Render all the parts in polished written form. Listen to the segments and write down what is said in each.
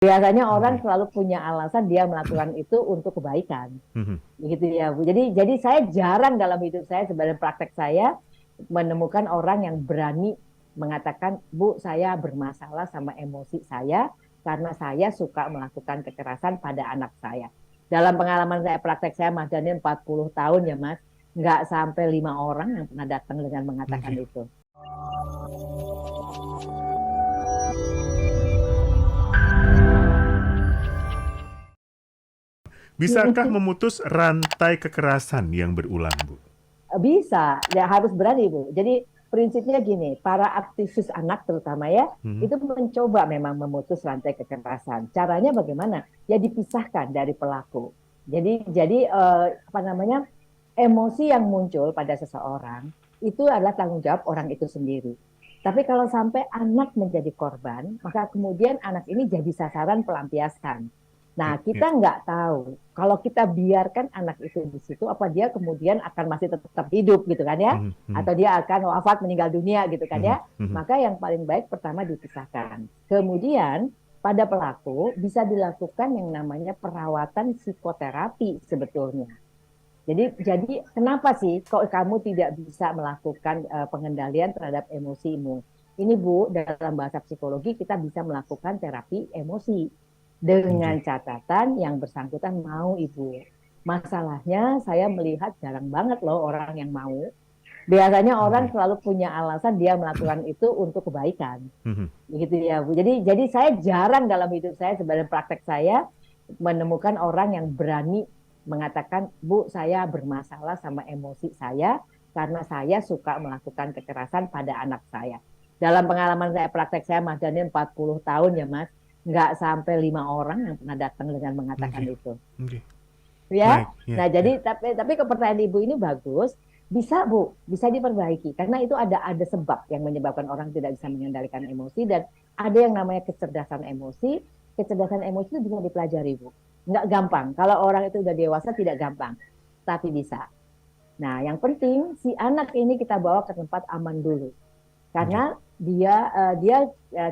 Biasanya orang Oke. selalu punya alasan dia melakukan itu untuk kebaikan, Mhm. begitu ya Bu. Jadi saya jarang dalam hidup saya sebagai praktek saya menemukan orang yang berani mengatakan, Bu, saya bermasalah sama emosi saya karena saya suka melakukan kekerasan pada anak saya. Dalam pengalaman saya praktek saya Mas Daniel 40 tahun ya Mas, nggak sampai 5 orang yang pernah datang dengan mengatakan Oke. itu. Bisakah memutus rantai kekerasan yang berulang, Bu? Bisa, ya harus berani Bu. Jadi prinsipnya gini, para aktivis anak terutama ya, Mhm. itu mencoba memang memutus rantai kekerasan. Caranya bagaimana? Ya dipisahkan dari pelaku. Jadi apa namanya, emosi yang muncul pada seseorang itu adalah tanggung jawab orang itu sendiri. Tapi kalau sampai anak menjadi korban, maka kemudian anak ini jadi sasaran pelampiasan. Nah, Ya, ya. kita nggak tahu kalau kita biarkan anak itu di situ, apa dia kemudian akan masih tetap hidup gitu kan ya? Mhm, mhm, Atau dia akan wafat meninggal dunia gitu kan mhm, ya? mhm. Maka yang paling baik pertama dipisahkan. Kemudian pada pelaku bisa dilakukan yang namanya perawatan psikoterapi sebetulnya. Jadi kenapa sih kok kamu tidak bisa melakukan pengendalian terhadap emosimu? Ini Bu, dalam bahasa psikologi kita bisa melakukan terapi emosi dengan Oke. catatan yang bersangkutan mau Ibu. Masalahnya saya melihat jarang banget loh orang yang mau. Biasanya orang Oke. selalu punya alasan dia melakukan itu untuk kebaikan. Mhm. Begitu ya Bu. Jadi saya jarang dalam hidup saya sebagai praktek saya menemukan orang yang berani mengatakan, Bu, saya bermasalah sama emosi saya karena saya suka melakukan kekerasan pada anak saya. Dalam pengalaman saya praktek saya Mas Daniel 40 tahun ya Mas, nggak sampai 5 orang yang pernah datang dengan mengatakan Oke. itu. Oke. Ya. Baik, ya, Nah, ya. tapi kepercayaan Ibu ini bagus, bisa Bu, bisa diperbaiki karena itu ada sebab yang menyebabkan orang tidak bisa mengendalikan emosi dan ada yang namanya kecerdasan emosi. Kecerdasan emosi itu bisa dipelajari Bu. Nggak gampang. Kalau orang itu udah dewasa tidak gampang, tapi bisa. Nah, yang penting si anak ini kita bawa ke tempat aman dulu Oke. karena dia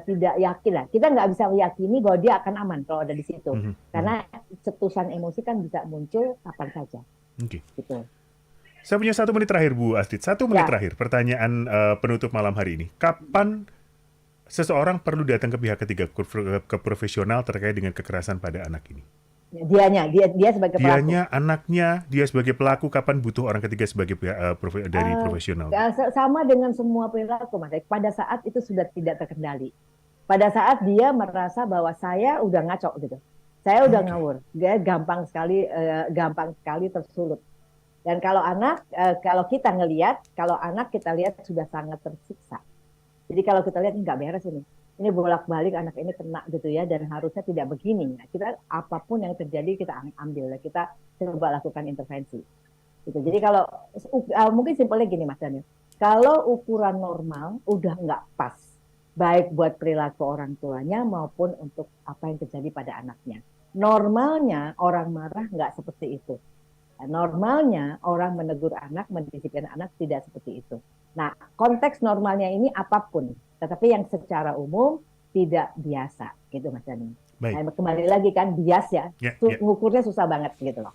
tidak yakin lah. Kita nggak bisa meyakini bahwa dia akan aman kalau ada di situ. Mhm, mhm. Karena cetusan emosi kan bisa muncul kapan saja. Oke. Gitu. Saya punya 1 menit terakhir, Bu Astrid. 1 menit Ya, terakhir. Pertanyaan penutup malam hari ini. Kapan seseorang perlu datang ke pihak ketiga, ke profesional terkait dengan kekerasan pada anak ini? dia sebagai pelaku. Dianya, anaknya, dia sebagai pelaku, kapan butuh orang ketiga sebagai dari Eh, profesional, Bu? Sama dengan semua perilaku, Mas. Pada saat itu sudah tidak terkendali. Pada saat dia merasa bahwa saya udah ngaco gitu, saya udah Oke. ngawur, dia gampang sekali tersulut. Dan kalau kalau kita ngelihat, kalau anak kita lihat sudah sangat tersiksa. Jadi kalau kita lihat nggak beres ini bolak-balik anak ini kena gitu ya, dan harusnya tidak begini. Nah, kita apapun yang terjadi kita ambil, kita coba lakukan intervensi. Gitu. Jadi kalau mungkin simpelnya gini Mas Daniel, kalau ukuran normal udah nggak pas, baik buat perilaku orang tuanya maupun untuk apa yang terjadi pada anaknya. Normalnya orang marah nggak seperti itu. Normalnya orang menegur anak, mendisiplin anak tidak seperti itu. Nah, konteks normalnya ini apapun, tetapi yang secara umum tidak biasa, gitu Mas Dani. Baik. Nah, kembali lagi kan bias ya, Ya, ya. ngukurnya susah banget gitu loh.